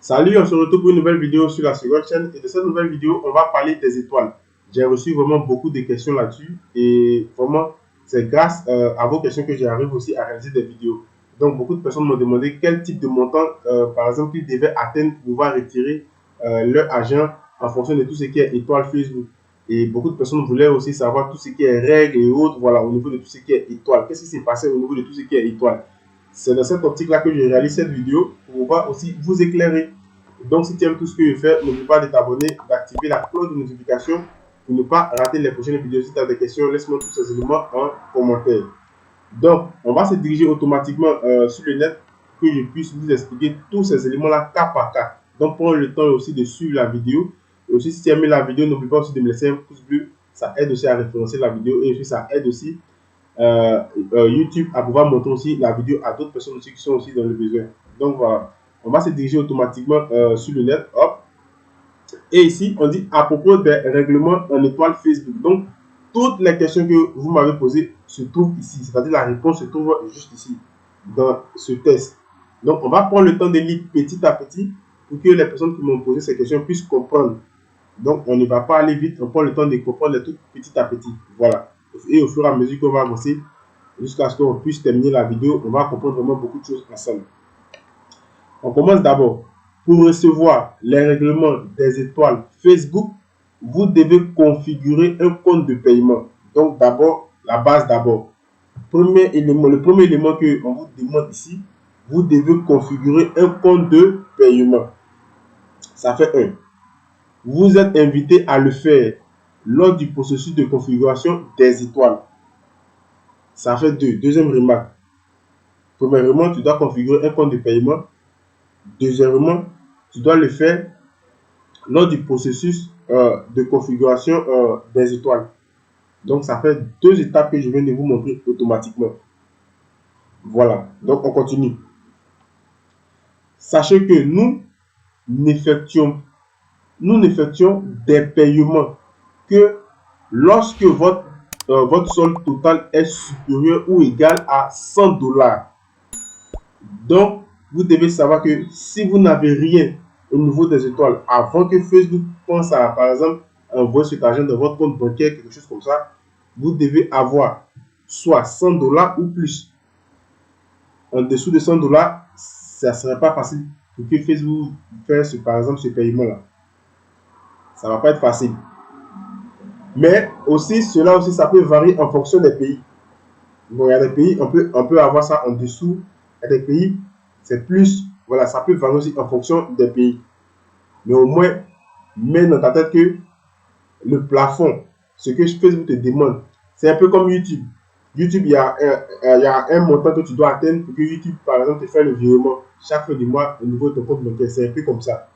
Salut, on se retrouve pour une nouvelle vidéo sur la seconde chaîne. Et de cette nouvelle vidéo, on va parler des étoiles. J'ai reçu vraiment beaucoup de questions là-dessus. Et vraiment, c'est grâce à vos questions que j'arrive aussi à réaliser des vidéos. Donc, beaucoup de personnes m'ont demandé quel type de montant, par exemple, ils devaient atteindre pour pouvoir retirer leur argent en fonction de tout ce qui est étoile Facebook. Et beaucoup de personnes voulaient aussi savoir tout ce qui est règles et autres, voilà, au niveau de tout ce qui est étoile. Qu'est-ce qui s'est passé au niveau de tout ce qui est étoile? C'est dans cette optique-là que je réalise cette vidéo pour pouvoir aussi vous éclairer. Donc, si tu aimes tout ce que je fais, n'oublie pas de t'abonner, d'activer la cloche de notification pour ne pas rater les prochaines vidéos. Si tu as des questions, laisse-moi tous ces éléments en commentaire. Donc, on va se diriger automatiquement sur le net pour que je puisse vous expliquer tous ces éléments-là cas par cas. Donc, prends le temps aussi de suivre la vidéo. Et aussi, si tu as aimé la vidéo, n'oublie pas aussi de me laisser un pouce bleu. Ça aide aussi à référencer la vidéo et aussi ça aide aussi YouTube à pouvoir montrer aussi la vidéo à d'autres personnes aussi qui sont aussi dans le besoin. Donc voilà, on va se diriger automatiquement sur le net. Hop. Et ici, on dit à propos des règlements en étoile Facebook. Donc, toutes les questions que vous m'avez posées se trouvent ici. C'est-à-dire la réponse se trouve juste ici, dans ce test. Donc, on va prendre le temps de lire petit à petit pour que les personnes qui m'ont posé ces questions puissent comprendre. Donc, on ne va pas aller vite, on prend le temps de comprendre les trucs petit à petit. Voilà. Et au fur et à mesure qu'on va avancer, jusqu'à ce qu'on puisse terminer la vidéo, on va comprendre vraiment beaucoup de choses ensemble. On commence d'abord. Pour recevoir les règlements des étoiles Facebook, vous devez configurer un compte de paiement. Donc d'abord, la base d'abord. Premier élément, le premier élément qu'on vous demande ici, vous devez configurer un compte de paiement. Ça fait un. Vous êtes invité à le faire lors du processus de configuration des étoiles. Ça fait deux. Deuxième remarque. Premièrement, tu dois configurer un compte de paiement. Deuxièmement, tu dois le faire lors du processus de configuration des étoiles. Donc, ça fait deux étapes que je viens de vous montrer automatiquement. Voilà. Donc, on continue. Sachez que nous n'effectuons des paiements que lorsque votre solde total est supérieur ou égal à 100 $. Donc, vous devez savoir que si vous n'avez rien au niveau des étoiles, avant que Facebook pense à, par exemple, envoyer cet argent dans votre compte bancaire, quelque chose comme ça, vous devez avoir soit 100 $ ou plus. En dessous de 100 $, ça ne serait pas facile pour que Facebook fasse, par exemple, ce paiement-là. Ça ne va pas être facile. Mais aussi, cela aussi, ça peut varier en fonction des pays. Bon, il y a des pays, on peut avoir ça en dessous. Il y a des pays, c'est plus, voilà, ça peut varier aussi en fonction des pays. Mais au moins, mets dans ta tête que le plafond, ce que Facebook te demande, c'est un peu comme YouTube. YouTube, il y a un montant que tu dois atteindre pour que YouTube, par exemple, te fasse le virement chaque fin du mois au niveau de ton compte bancaire. C'est un peu comme ça.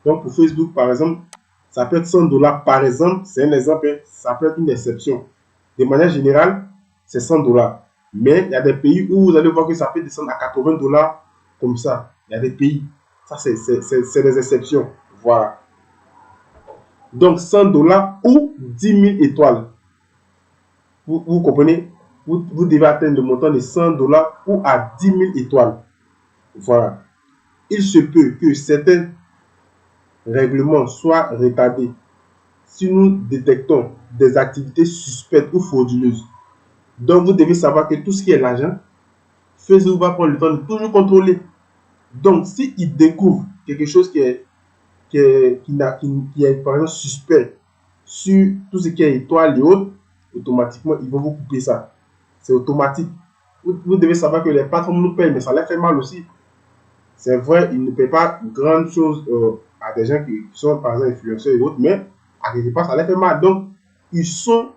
Donc, pour Facebook, par exemple, ça peut être 100 $ par exemple. C'est un exemple, ça peut être une exception. De manière générale, c'est 100 $. Mais il y a des pays où vous allez voir que ça peut descendre à 80 $ comme ça. Il y a des pays. Ça, c'est des exceptions. Voilà. Donc, 100 $ ou 10 000 étoiles. Vous comprenez? Vous devez atteindre le montant de 100 $ ou à 10 000 étoiles. Voilà. Il se peut que certains règlements soient retardés si nous détectons des activités suspectes ou frauduleuses. Donc, vous devez savoir que tout ce qui est l'argent, Facebook va prendre le temps de toujours contrôler. Donc, s'il découvre quelque chose qui est, par exemple, suspect sur tout ce qui est étoile et autres, automatiquement, ils vont vous couper ça. C'est automatique. Vous devez savoir que les plateformes nous payent, mais ça leur fait mal aussi. C'est vrai, ils ne paient pas grande chose à des gens qui sont, par exemple, influenceurs et autres, mais à quelque part, ça leur fait mal. Donc, ils sont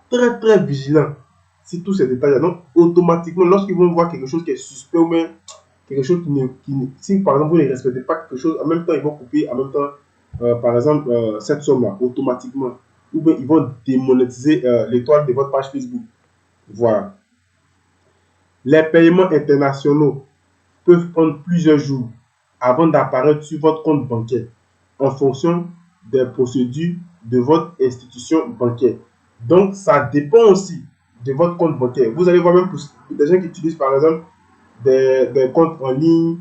très, très vigilants sur tous ces détails. Donc, automatiquement, lorsqu'ils vont voir quelque chose qui est suspect ou même quelque chose si par exemple vous ne respectez pas quelque chose, en même temps ils vont couper, en même temps, par exemple, cette somme-là, automatiquement. Ou bien ils vont démonétiser l'étoile de votre page Facebook. Voilà. Les paiements internationaux peuvent prendre plusieurs jours avant d'apparaître sur votre compte bancaire en fonction des procédures de votre institution bancaire. Donc, ça dépend aussi de votre compte bancaire. Vous allez voir même pour des gens qui utilisent par exemple des comptes en ligne,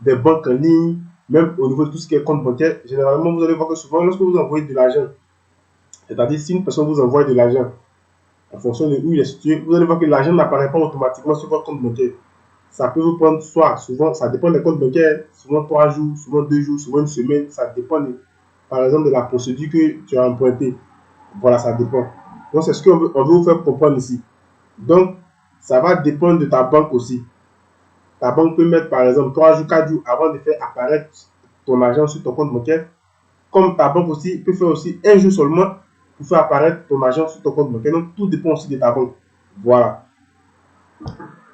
des banques en ligne. même au niveau de tout ce qui est compte bancaire, généralement, vous allez voir que souvent, lorsque vous envoyez de l'argent, c'est-à-dire si une personne vous envoie de l'argent, en fonction de où il est situé, vous allez voir que l'argent n'apparaît pas automatiquement sur votre compte bancaire. Ça peut vous prendre soit, souvent, ça dépend des comptes bancaires, souvent 3 jours, souvent 2 jours, souvent une semaine, ça dépend, par exemple, de la procédure que tu as empruntée. Voilà, ça dépend. Donc, c'est ce qu'on veut vous faire comprendre ici. Donc, ça va dépendre de ta banque aussi. Ta banque peut mettre, par exemple, 3 jours, 4 jours avant de faire apparaître ton argent sur ton compte bancaire. Comme ta banque aussi peut faire aussi un jour seulement pour faire apparaître ton argent sur ton compte bancaire. Donc, tout dépend aussi de ta banque. Voilà.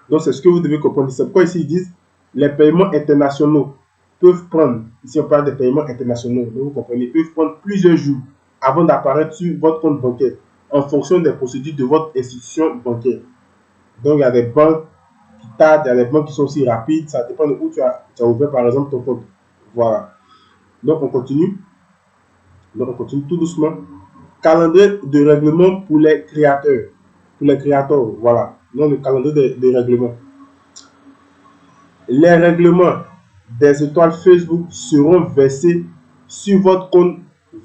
Donc, c'est ce que vous devez comprendre. C'est pourquoi ici, ils disent les paiements internationaux peuvent prendre, ici on parle de paiements internationaux, donc vous comprenez, peuvent prendre plusieurs jours avant d'apparaître sur votre compte bancaire en fonction des procédures de votre institution bancaire. Donc, il y a des banques qui tardent, il y a des banques qui sont aussi rapides, ça dépend de où tu as ouvert par exemple ton compte. Voilà. Donc, on continue. Donc, on continue tout doucement. Calendrier de règlement pour les créateurs. Pour les créateurs, voilà. Donc, le calendrier de règlement. Les règlements des étoiles Facebook seront versés sur votre compte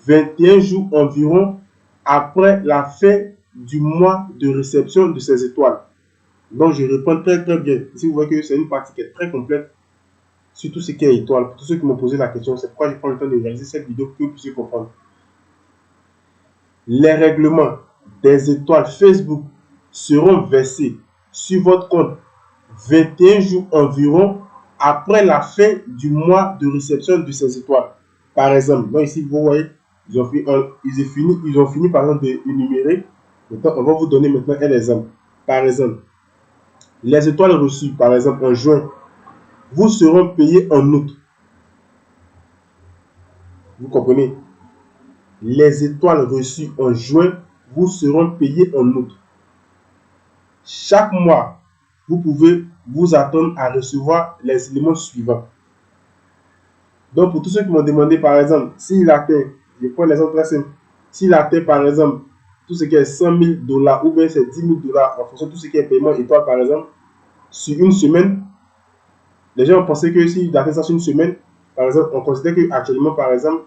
21 jours environ après la fin du mois de réception de ces étoiles. Donc, je réponds très très bien. Si vous voyez que c'est une partie qui est très complète sur tout ce qui est étoile. Pour tous ceux qui m'ont posé la question, c'est pourquoi je prends le temps de réaliser cette vidéo pour que vous puissiez comprendre. Les règlements des étoiles Facebook seront versés sur votre compte 21 jours environ après la fin du mois de réception de ces étoiles. Par exemple, donc ici, vous voyez, ils ont fini par exemple d'énumérer. Maintenant, on va vous donner maintenant un exemple. Par exemple, les étoiles reçues, par exemple, en juin, vous seront payés en août. Vous comprenez? Les étoiles reçues en juin vous seront payées en août. Chaque mois, vous pouvez vous attendre à recevoir les éléments suivants. Donc, pour tous ceux qui m'ont demandé, par exemple, s'il atteint, je prends l'exemple très simple, s'il atteint, par exemple, tout ce qui est 100 000 $ ou bien c'est 10 000 $ en fonction de tout ce qui est paiement étoile, par exemple, sur une semaine, les gens ont pensé que s'il atteint ça sur une semaine, par exemple, on considère qu'actuellement, par exemple,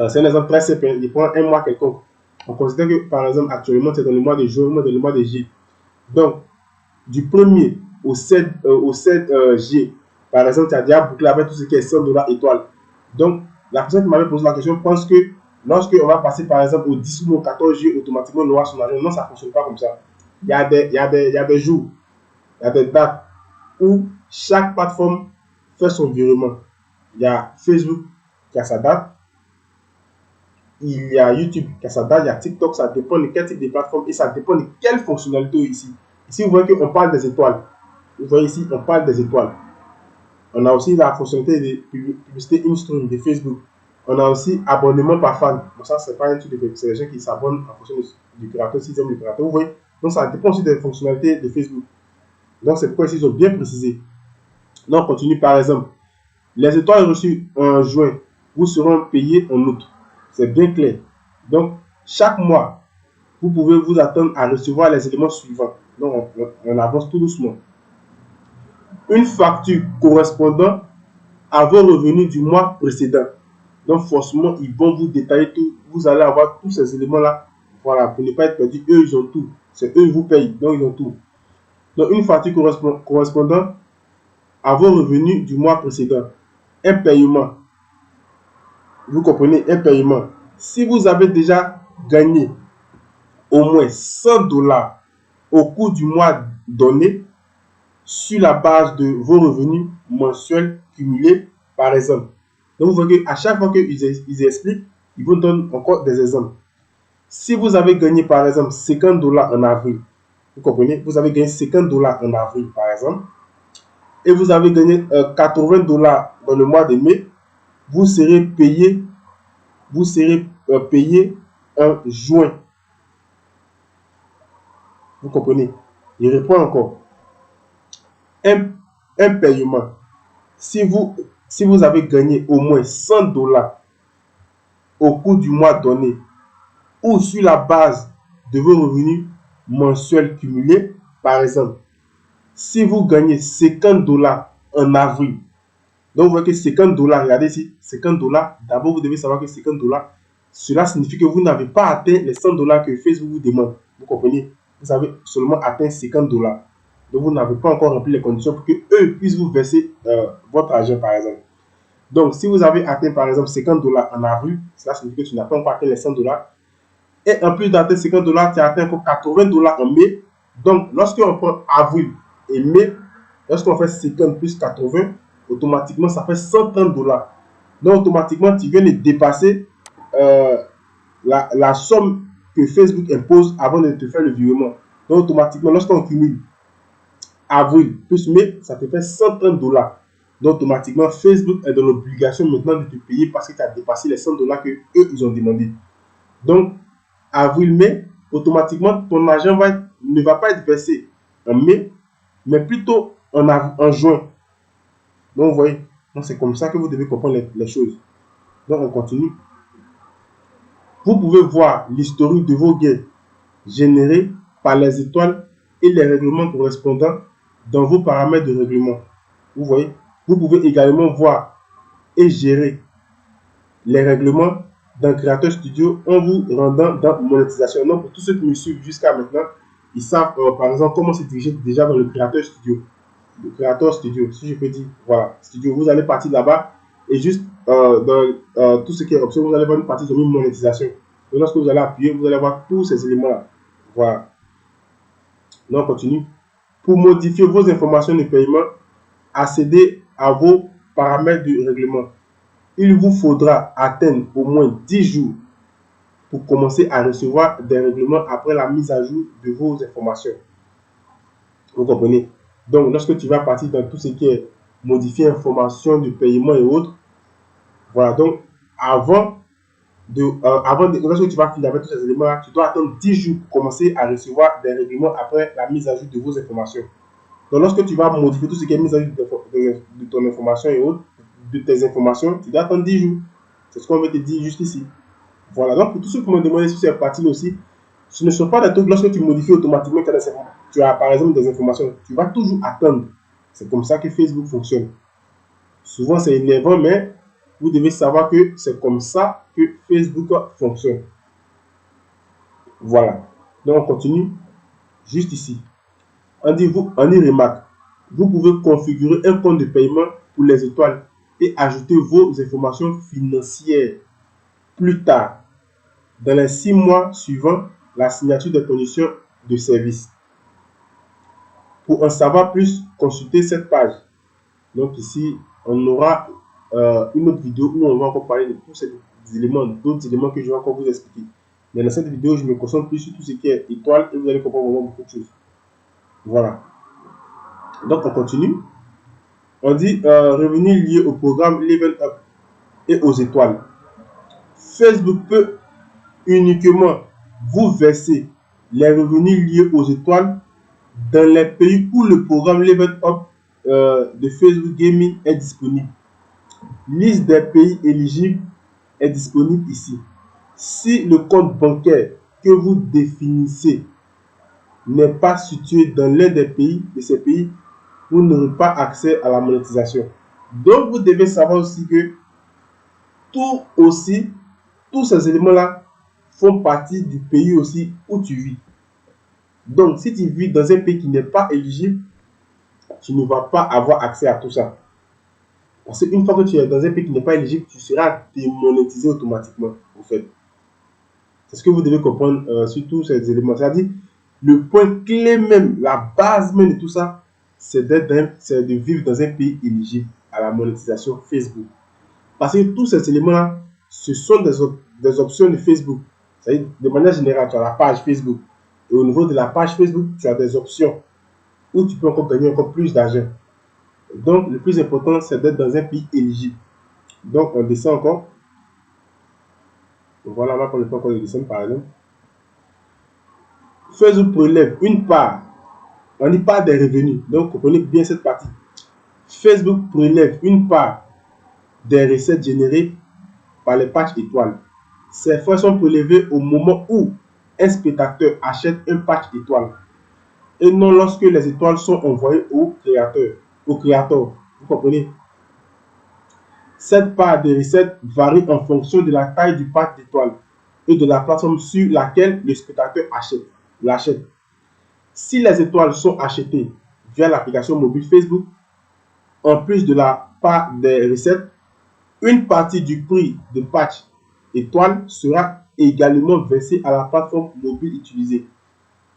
c'est un exemple très simple, il prend un mois quelconque. On considère que, par exemple, actuellement, c'est dans le mois de juin ou dans le mois de juillet. Donc, du 1er au 7 G, par exemple, tu as déjà bouclé avec tout ce qui est 100 $ étoile. Donc, la personne qui m'avait posé la question pense que lorsque on va passer, par exemple, au 10 ou au 14 G, automatiquement, on aura son argent. Non, ça ne fonctionne pas comme ça. Il y a des jours, il y a des dates où chaque plateforme fait son virement. Il y a Facebook qui a sa date. Il y a YouTube qui a sa date, il y a TikTok, ça dépend de quel type de plateforme et ça dépend de quelle fonctionnalité ici. Ici, vous voyez qu'on parle des étoiles. Vous voyez ici, on parle des étoiles. On a aussi la fonctionnalité de publicité in-stream de Facebook. On a aussi abonnement par fan. Bon, ça, c'est pas un truc de Facebook. C'est les gens qui s'abonnent en fonction du créateur, s'ils aiment le créateur. Vous voyez? Donc, ça dépend aussi des fonctionnalités de Facebook. Donc, c'est pourquoi ici, ils ont bien précisé. Donc, on continue par exemple. Les étoiles reçues en juin vous seront payées en août. C'est bien clair. Donc, chaque mois, vous pouvez vous attendre à recevoir les éléments suivants. Donc, on avance tout doucement. Une facture correspondant à vos revenus du mois précédent. Donc, forcément, ils vont vous détailler tout. Vous allez avoir tous ces éléments-là. Voilà, pour ne pas être perdu. Eux, ils ont tout. C'est eux qui vous payent. Donc, ils ont tout. Donc, une facture correspondant à vos revenus du mois précédent. Un paiement. Vous comprenez, un paiement. Si vous avez déjà gagné au moins 100 $ au cours du mois donné, sur la base de vos revenus mensuels cumulés, par exemple. Donc, vous voyez qu'à chaque fois qu'ils expliquent, ils vous donnent encore des exemples. Si vous avez gagné, par exemple, 50 $ en avril, vous comprenez, vous avez gagné 50 $ en avril, par exemple, et vous avez gagné 80 $ dans le mois de mai, vous serez payé en juin. Vous comprenez? Il répond encore. Un paiement. Si vous avez gagné au moins 100 $ au cours du mois donné ou sur la base de vos revenus mensuels cumulés, par exemple, si vous gagnez 50 $ en avril Donc, vous voyez que 50 $, regardez ici, 50 $. D'abord, vous devez savoir que 50 $, cela signifie que vous n'avez pas atteint les 100 $ que Facebook vous demande. Vous comprenez? Vous avez seulement atteint 50 $. Donc, vous n'avez pas encore rempli les conditions pour que eux puissent vous verser votre argent, par exemple. Donc, si vous avez atteint, par exemple, 50 $ en avril, cela signifie que tu n'as pas encore atteint les 100 $. Et en plus d'atteindre 50 $, tu as atteint encore 80 $ en mai. Donc, lorsqu'on prend avril et mai, lorsqu'on fait 50 plus 80, automatiquement, ça fait 130 $. Donc, automatiquement, tu viens de dépasser la somme que Facebook impose avant de te faire le virement. Donc, automatiquement, lorsqu'on cumule avril plus mai, ça te fait 130 $. Donc, automatiquement, Facebook est dans l'obligation maintenant de te payer parce que tu as dépassé les 100 $ que eux ils ont demandé. Donc, avril-mai, automatiquement, ton argent ne va pas être versé en mai, mais plutôt en juin. Donc, vous voyez, c'est comme ça que vous devez comprendre les choses. Donc, on continue. Vous pouvez voir l'historique de vos gains générés par les étoiles et les règlements correspondants dans vos paramètres de règlement. Vous voyez, vous pouvez également voir et gérer les règlements dans Creator Studio en vous rendant dans monétisation. Donc, pour tous ceux qui me suivent jusqu'à maintenant, ils savent par exemple comment se diriger déjà dans le Creator Studio. Le Creator Studio, si je peux dire, voilà, Studio, vous allez partir là-bas et juste dans tout ce qui est option, vous allez voir une partie de monétisation. Donc, lorsque vous allez appuyer, vous allez voir tous ces éléments-là. Voilà. Donc, on continue. Pour modifier vos informations de paiement, accédez à vos paramètres de règlement. Il vous faudra atteindre au moins 10 jours pour commencer à recevoir des règlements après la mise à jour de vos informations. Vous comprenez? Donc, lorsque tu vas partir dans tout ce qui est modifier informations de paiement et autres, voilà. Donc, lorsque tu vas finir avec tous ces éléments-là, tu dois attendre 10 jours pour commencer à recevoir des règlements après la mise à jour de vos informations. Donc, lorsque tu vas modifier tout ce qui est mise à jour de ton information et autres, de tes informations, tu dois attendre 10 jours. C'est ce qu'on veut te dire juste ici. Voilà. Donc, pour tous ceux qui m'ont demandé sur cette partie-là aussi, ce ne sont pas des trucs lorsque tu modifies automatiquement, tu as par exemple des informations, tu vas toujours attendre. C'est comme ça que Facebook fonctionne. Souvent, c'est énervant, mais vous devez savoir que c'est comme ça que Facebook fonctionne. Voilà. Donc, on continue juste ici. On y remarque. Vous pouvez configurer un compte de paiement pour les étoiles et ajouter vos informations financières plus tard, dans les 6 mois suivant la signature des conditions de service. Pour en savoir plus, consultez cette page. Donc ici, on aura une autre vidéo où on va encore parler de tous ces éléments, d'autres éléments que je vais encore vous expliquer. Mais dans cette vidéo, je me concentre plus sur tout ce qui est étoile et vous allez comprendre vraiment beaucoup de choses. Voilà. Donc on continue. On dit revenus liés au programme Level Up et aux étoiles. Facebook peut uniquement vous verser les revenus liés aux étoiles dans les pays où le programme Level Up de Facebook Gaming est disponible. Liste des pays éligibles est disponible ici. Si le compte bancaire que vous définissez n'est pas situé dans l'un des pays de ces pays, vous n'aurez pas accès à la monétisation. Donc, vous devez savoir aussi que tous ces éléments-là font partie du pays aussi où tu vis. Donc, si tu vis dans un pays qui n'est pas éligible, tu ne vas pas avoir accès à tout ça. Parce qu'une fois que tu es dans un pays qui n'est pas éligible, tu seras démonétisé automatiquement, en fait. C'est ce que vous devez comprendre sur tous ces éléments. C'est-à-dire, le point clé même, la base même de tout ça, c'est de vivre dans un pays éligible à la monétisation Facebook. Parce que tous ces éléments-là, ce sont des options de Facebook. C'est-à-dire, de manière générale, tu as la page Facebook. Et au niveau de la page Facebook, tu as des options où tu peux encore gagner encore plus d'argent. Donc, le plus important, c'est d'être dans un pays éligible. Donc, on descend encore. Voilà, on va prendre le temps encore de descendre, par exemple. Facebook prélève une part. On dit pas des revenus. Donc, comprenez bien cette partie. Facebook prélève une part des recettes générées par les pages étoiles. Ces frais sont prélevés au moment où un spectateur achète un patch étoile et non lorsque les étoiles sont envoyées au créateur. Vous comprenez? Cette part des recettes varie en fonction de la taille du pack d'étoiles et de la plateforme sur laquelle le spectateur l'achète. Si les étoiles sont achetées via l'application mobile Facebook, en plus de la part des recettes, une partie du prix de patch étoile sera également versée à la plateforme mobile utilisée.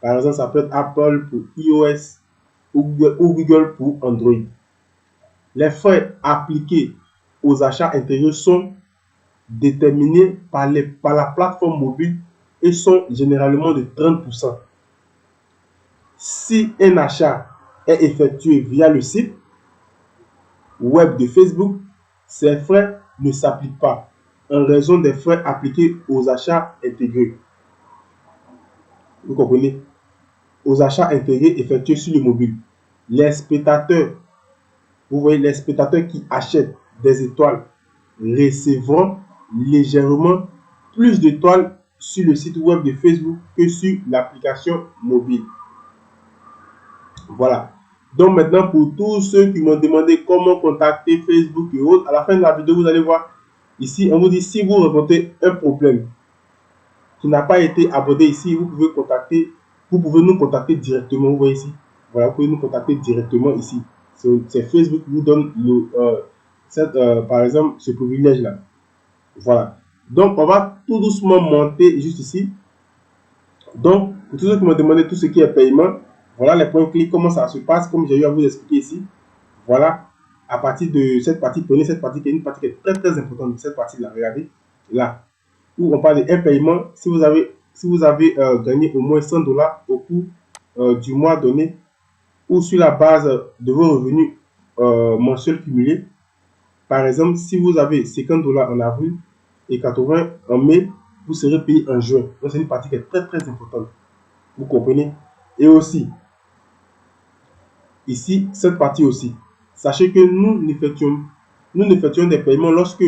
Par exemple, ça peut être Apple pour iOS ou Google pour Android. Les frais appliqués aux achats intérieurs sont déterminés par la plateforme mobile et sont généralement de 30%. Si un achat est effectué via le site web de Facebook, ces frais ne s'appliquent pas en raison des frais appliqués aux achats intégrés. Vous comprenez? Aux achats intégrés effectués sur le mobile. Les spectateurs, vous voyez, les spectateurs qui achètent des étoiles recevront légèrement plus d'étoiles sur le site web de Facebook que sur l'application mobile. Voilà. Donc maintenant, pour tous ceux qui m'ont demandé comment contacter Facebook et autres, à la fin de la vidéo, vous allez voir ici, on vous dit si vous rencontrez un problème qui n'a pas été abordé ici, vous pouvez nous contacter directement. Vous voyez ici, voilà, vous pouvez nous contacter directement ici. C'est Facebook qui vous donne par exemple ce privilège là. Voilà. Donc on va tout doucement monter juste ici. Donc pour tous ceux qui m'ont demandé tout ce qui est paiement, voilà les points clés, comment ça se passe, comme j'ai eu à vous expliquer ici. Voilà, à partir de cette partie, prenez cette partie qui est une partie qui est très très importante, cette partie là, regardez, là, où on parle d'un paiement. Si vous avez gagné au moins 100 $ au cours du mois donné, ou sur la base de vos revenus mensuels cumulés. Par exemple, si vous avez 50 $ en avril et 80 en mai, vous serez payé en juin. Donc c'est une partie qui est très très importante. Vous comprenez? Et aussi, ici, cette partie aussi. Sachez que nous effectuons des paiements lorsque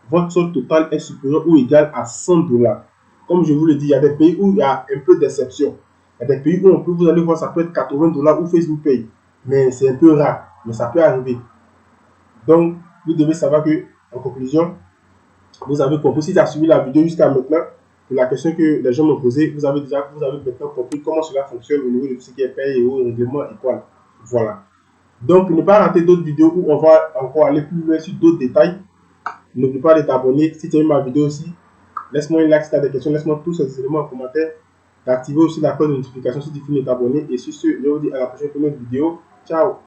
votre solde total est supérieur ou égal à 100 $. Comme je vous le dis, il y a des pays où il y a un peu d'exception. Il y a des pays où vous allez voir, ça peut être 80 $ où Facebook paye. Mais c'est un peu rare, mais ça peut arriver. Donc, vous devez savoir que, en conclusion, vous avez compris, si vous avez suivi la vidéo jusqu'à maintenant, pour la question que les gens m'ont posée, vous avez maintenant compris comment cela fonctionne au niveau de tout ce qui est paye et au règlement étoile. Voilà. Donc, ne pas rater d'autres vidéos où on va encore aller plus loin sur d'autres détails. N'oublie pas de t'abonner. Si tu as aimé ma vidéo aussi, laisse-moi un like si tu as des questions. Laisse-moi tous ces éléments en commentaire. D'activer aussi la cloche de notification si tu finis de t'abonner. Et sur ce, je vous dis à la prochaine vidéo. Ciao.